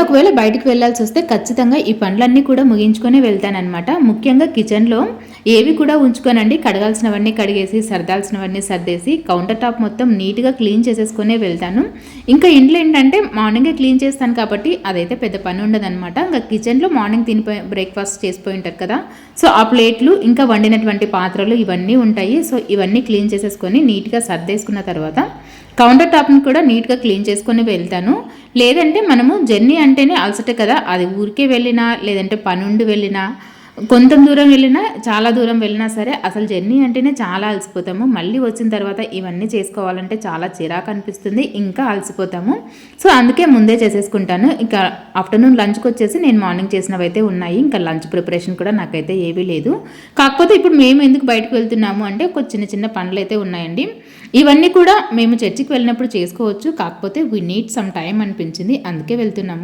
ఒకవేళ బయటకు వెళ్ళాల్సి వస్తే ఖచ్చితంగా ఈ పనులన్నీ కూడా ముగించుకొని వెళ్తానన్నమాట. ముఖ్యంగా కిచెన్లో ఏవి కూడా ఉంచుకోనండి. కడగాల్సినవన్నీ కడిగేసి, సర్దాల్సినవన్నీ సర్దేసి, కౌంటర్ టాప్ మొత్తం నీట్గా క్లీన్ చేసేసుకునే వెళ్తాను. ఇంకా ఇంట్లో ఏంటంటే మార్నింగే క్లీన్ చేస్తాను కాబట్టి అదైతే పెద్ద పని ఉండదన్నమాట. ఇంకా కిచెన్లో మార్నింగ్ బ్రేక్ఫాస్ట్ చేసిపోయి ఉంటారు కదా, సో ఆ ప్లేట్లు ఇంకా వండినటువంటి పాత్రలు ఇవన్నీ ఉంటాయి. సో ఇవన్నీ క్లీన్ చేసేసుకొని నీట్గా సర్దేసుకున్న తర్వాత కౌంటర్ టాప్ని కూడా నీట్గా క్లీన్ చేసుకొని వెళ్తాను. లేదంటే మనము జర్నీ అంటేనే అలసటే కదా, అది ఊరికే వెళ్ళినా లేదంటే పనుండి వెళ్ళినా కొంత దూరం వెళ్ళినా చాలా దూరం వెళ్ళినా సరే అసలు జర్నీ అంటేనే చాలా అలసిపోతాము. మళ్ళీ వచ్చిన తర్వాత ఇవన్నీ చేసుకోవాలంటే చాలా చిరాకు అనిపిస్తుంది, ఇంకా అలసిపోతాము. సో అందుకే ముందే చేసేసుకుంటాను. ఇంకా ఆఫ్టర్నూన్ లంచ్కి వచ్చేసి నేను మార్నింగ్ చేసినవి అయితే ఉన్నాయి. ఇంకా లంచ్ ప్రిపరేషన్ కూడా నాకైతే ఏవీ లేదు. కాకపోతే ఇప్పుడు మేము ఎందుకు బయటకు వెళ్తున్నాము అంటే ఒక చిన్న చిన్న పనులు అయితే ఉన్నాయండి. ఇవన్నీ కూడా మేము చర్చికి వెళ్ళినప్పుడు చేసుకోవచ్చు, కాకపోతే వీ నీడ్ సమ్ టైం అనిపించింది, అందుకే వెళ్తున్నాము.